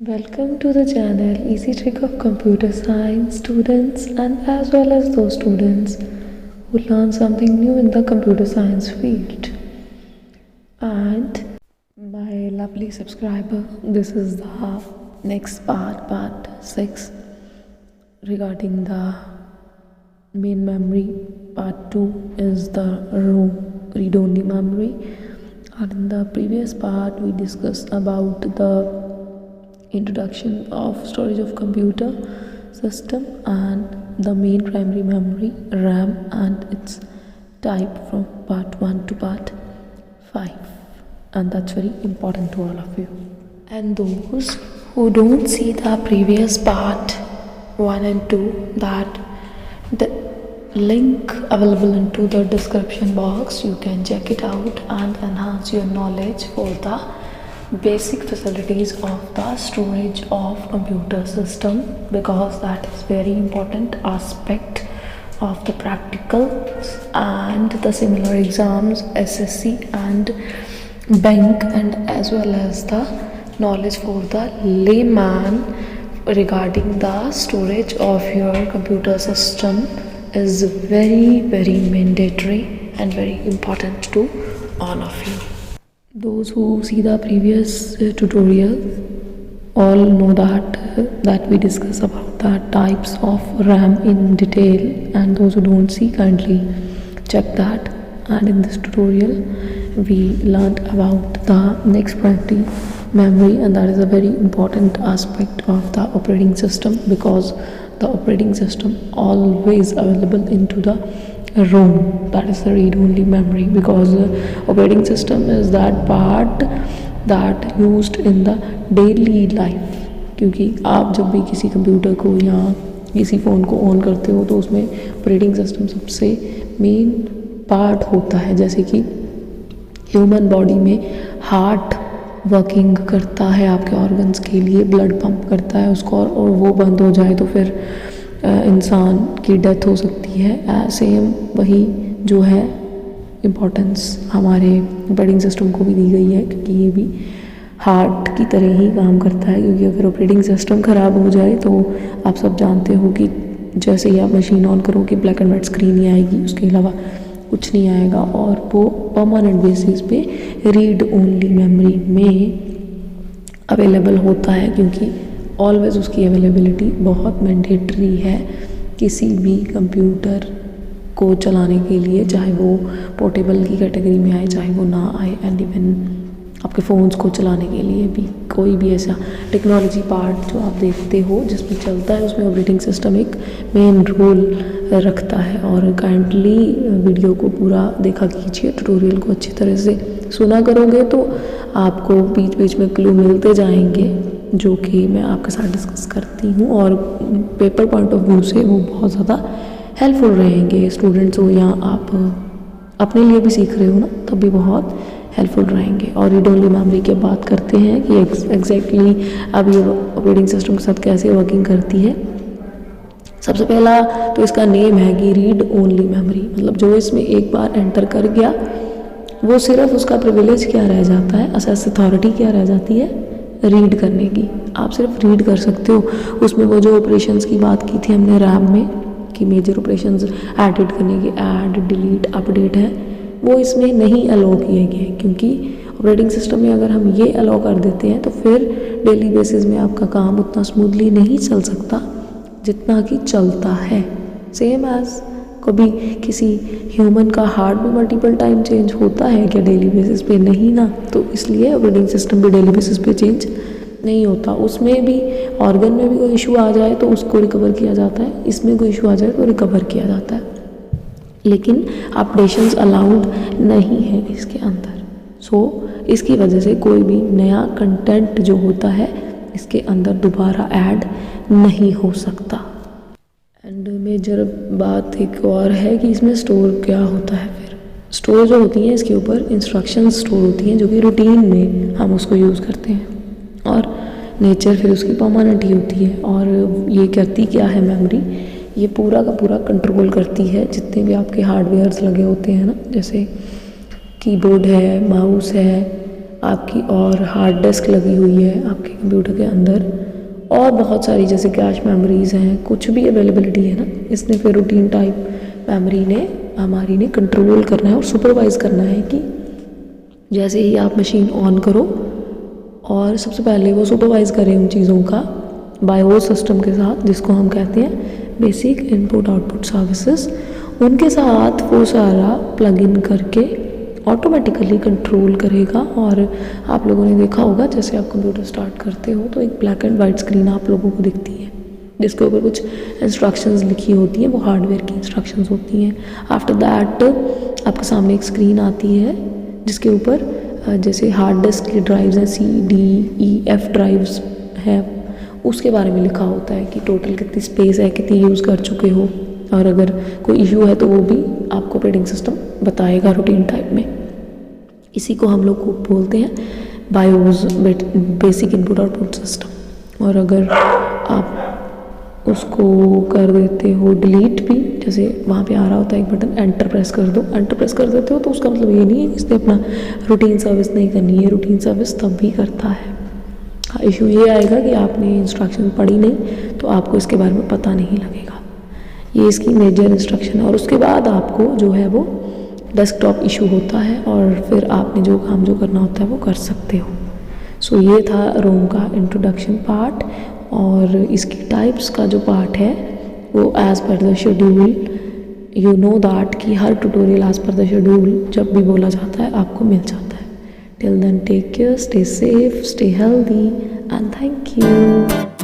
Welcome to the channel Easy Trick of Computer Science students and as well as those students who learn something new in the computer science field. And my lovely subscriber, this is the next part 6 regarding the main memory. Part 2 is the ROM, read-only memory. And in the previous part we discussed about the introduction of storage of computer system and the main primary memory RAM and its type from part 1 to part 5, and that's very important to all of you. And those who don't see the previous part 1 and 2, that the link available into the description box, you can check it out and enhance your knowledge for the basic facilities of the storage of computer system, because that is very important aspect of the practicals and the similar exams, SSC and bank, and as well as the knowledge for the layman regarding the storage of your computer system is very mandatory and very important to all of you. Those who see the previous tutorial all know that we discuss about the types of RAM in detail, and those who don't see, kindly check that. And in this tutorial we learned about the next primary memory, and that is a very important aspect of the operating system, because the operating system always available into the ROM, that is the read-only memory, because operating system is that part that used in the daily life. क्योंकि आप जब भी किसी computer को या किसी phone को on करते हो तो उसमें ऑपरेटिंग सिस्टम सबसे मेन पार्ट होता है। जैसे कि ह्यूमन बॉडी में हार्ट वर्किंग करता है आपके ऑर्गन्स के लिए, ब्लड पंप करता है उसको, और वो बंद हो जाए तो फिर इंसान की डेथ हो सकती है। सेम वही जो है इम्पोर्टेंस हमारे ऑपरेटिंग सिस्टम को भी दी गई है, क्योंकि ये भी हार्ट की तरह ही काम करता है। क्योंकि अगर ऑपरेटिंग सिस्टम ख़राब हो जाए तो आप सब जानते हो कि जैसे ही आप मशीन ऑन करोगे ब्लैक एंड वाइट स्क्रीन ही आएगी, उसके अलावा कुछ नहीं आएगा, और वो परमानेंट बेसिस पे रीड ओनली मेमोरी में अवेलेबल होता है, क्योंकि ऑलवेज उसकी अवेलेबिलिटी बहुत मैंडेटरी है किसी भी कंप्यूटर को चलाने के लिए, चाहे वो पोर्टेबल की कैटेगरी में आए चाहे वो ना आए, एंड इवन आपके फ़ोन्स को चलाने के लिए भी कोई भी ऐसा टेक्नोलॉजी पार्ट जो आप देखते हो जिसमें चलता है, उसमें ऑपरेटिंग सिस्टम एक मेन रोल रखता है। और काइंडली वीडियो को पूरा देखा कीजिए, ट्यूटोरियल को अच्छी तरह से सुना करोगे तो आपको बीच बीच में क्लू मिलते जाएंगे, जो कि मैं आपके साथ डिस्कस करती हूँ, और पेपर पॉइंट ऑफ व्यू से वो बहुत ज़्यादा हेल्पफुल रहेंगे स्टूडेंट्स हो, या आप अपने लिए भी सीख रहे हो ना, तब भी बहुत हेल्पफुल रहेंगे। और रीड ओनली मेमोरी की बात करते हैं कि एग्जैक्टली अब ये ऑपरेटिंग सिस्टम के साथ कैसे वर्किंग करती है। सबसे पहला तो इसका नेम है कि रीड ओनली मेमोरी, मतलब जो इसमें एक बार एंटर कर गया वो सिर्फ उसका प्रिविलेज क्या रह जाता है, असेस अथॉरिटी क्या रह जाती है, रीड करने की। आप सिर्फ रीड कर सकते हो। उसमें वो जो ऑपरेशंस की बात की थी हमने रैम में कि मेजर ऑपरेशंस एडिट करने की, ऐड डिलीट अपडेट है, वो इसमें नहीं अलाउ किए गए, क्योंकि ऑपरेटिंग सिस्टम में अगर हम ये अलाउ कर देते हैं तो फिर डेली बेसिस में आपका काम उतना स्मूथली नहीं चल सकता जितना कि चलता है। सेम एज कभी किसी ह्यूमन का हार्ट भी मल्टीपल टाइम चेंज होता है क्या डेली बेसिस पे, नहीं ना, तो इसलिए ऑपरेटिंग सिस्टम भी डेली बेसिस पे चेंज नहीं होता। उसमें भी ऑर्गन में भी कोई इशू आ जाए तो उसको रिकवर किया जाता है, इसमें कोई इशू आ जाए तो रिकवर किया जाता है, लेकिन अपडेशंस अलाउड नहीं है इसके अंदर। इसकी वजह से कोई भी नया कंटेंट जो होता है इसके अंदर दोबारा ऐड नहीं हो सकता। एंड मेजर बात एक और है कि इसमें स्टोर क्या होता है। फिर स्टोर जो होती हैं इसके ऊपर इंस्ट्रक्शंस स्टोर होती हैं, जो कि रूटीन में हम उसको यूज़ करते हैं, और नेचर फिर उसकी परमानेंट ही होती है। और ये करती क्या है मेमोरी, ये पूरा का पूरा कंट्रोल करती है जितने भी आपके हार्डवेयर्स लगे होते हैं ना, जैसे कीबोर्ड है, माउस है, आपकी और हार्ड डिस्क लगी हुई है आपके कंप्यूटर के अंदर, और बहुत सारी जैसे कैश मेमोरीज़ हैं, कुछ भी अवेलेबिलिटी है ना, इसने फिर रूटीन टाइप मेमोरी ने हमारी ने कंट्रोल करना है और सुपरवाइज़ करना है कि जैसे ही आप मशीन ऑन करो और सबसे पहले वो सुपरवाइज़ करें उन चीज़ों का बायोस सिस्टम के साथ, जिसको हम कहते हैं बेसिक इनपुट आउटपुट सर्विसेज, उनके साथ वो सारा प्लग इन करके ऑटोमेटिकली कंट्रोल करेगा। और आप लोगों ने देखा होगा जैसे आप कंप्यूटर स्टार्ट करते हो तो एक ब्लैक एंड वाइट स्क्रीन आप लोगों को दिखती है जिसके ऊपर कुछ इंस्ट्रक्शंस लिखी होती हैं, वो हार्डवेयर की इंस्ट्रक्शंस होती हैं। आफ्टर दैट आपके सामने एक स्क्रीन आती है जिसके ऊपर जैसे हार्ड डिस्क की ड्राइव्स हैं, C, D, E, F drives हैं, उसके बारे में लिखा होता है कि टोटल कितनी स्पेस है, कितनी यूज़ कर चुके हो, और अगर कोई इशू है तो वो भी आपको ऑपरेटिंग सिस्टम बताएगा रूटीन टाइप में। इसी को हम लोग को बोलते हैं BIOS, basic input output system. और अगर आप उसको कर देते हो डिलीट भी, जैसे वहाँ पे आ रहा होता है एक बटन, एंटर प्रेस कर दो, एंटर प्रेस कर देते हो तो उसका मतलब ये नहीं है कि इसने अपना रूटीन सर्विस नहीं करनी है, रूटीन सर्विस तब भी करता है। इशू ये आएगा कि आपने इंस्ट्रक्शन पढ़ी नहीं तो आपको इसके बारे में पता नहीं लगेगा। ये इसकी मेजर इंस्ट्रक्शन है। और उसके बाद आपको जो है वो डेस्कटॉप इशू होता है और फिर आपने जो काम जो करना होता है वो कर सकते हो। सो ये था रोम का इंट्रोडक्शन पार्ट। और इसकी टाइप्स का जो पार्ट है वो as per the schedule, you know that कि हर tutorial as per the schedule जब भी बोला जाता है आपको मिल जाता है। Till then take care, stay safe, stay healthy and thank you.